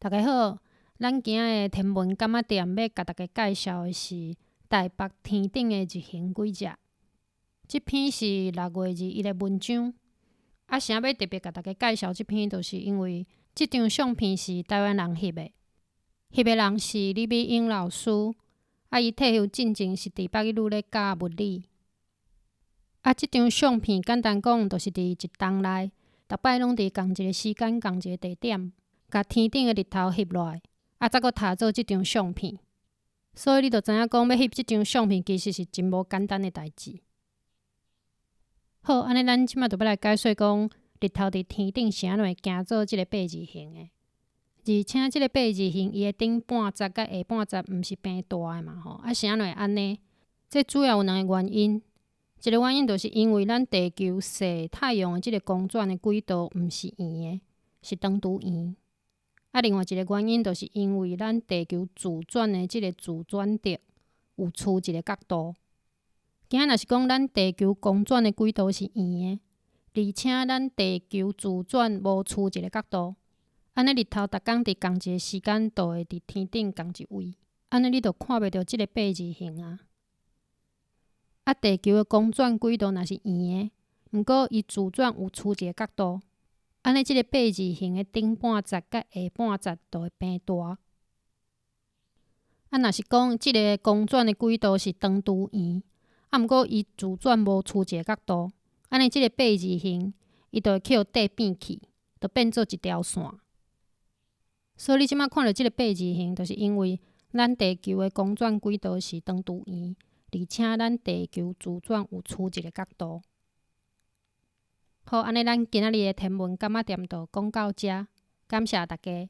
大家好，咱今仔的天文柑仔店要甲大家介绍的是台北天顶的日行几只。这篇是6月21的文章。啥要特别甲大家介绍这篇，就是因为这张相片是台湾人翕的，翕的人是李美英老师。伊退休进前是伫北一女咧教物理。这张相片简单讲，就是伫一栋内，逐摆拢伫同一个时间、同一个地点，甲天顶的日头翕落来，再搁踏做这张相片。所以你就知影讲，要翕这张相片其实是真无简单的代志。好，安尼咱即马就要来解说讲，日头伫天顶是安怎会行做即个八字形的。而且即个八字形，伊的顶半截甲下半截毋是平大的嘛吼，是安怎会安尼？这主要有2个原因。一个原因就是因为咱地球摄太阳的即个公转的轨道毋是圆的，是长弧圆。另外一个原因就是因为咱地球自转的即个自转轴有处一个角度。今仔若是讲咱地球公转的轨道是圆的，而且咱地球自转无处一个角度，安尼日头逐工伫同一个时间都会伫天顶同一位，安尼你就看袂到即个八字形啊。地球的公转轨道若是圆的，毋过伊自转有处一个角度，安尼即个八字形的顶半截甲下半截就会平大。若是讲即个公转的轨道是长弧圆，毋过伊自转无处一个角度，安尼即个八字形伊就会去互底变去，就变做一条线。所以你即马看到即个八字形，就是因为咱地球的公转轨道是长弧圆，而且咱地球自转有处一个角度。好，安尼咱今仔日的天文柑仔店就讲到这，感谢大家。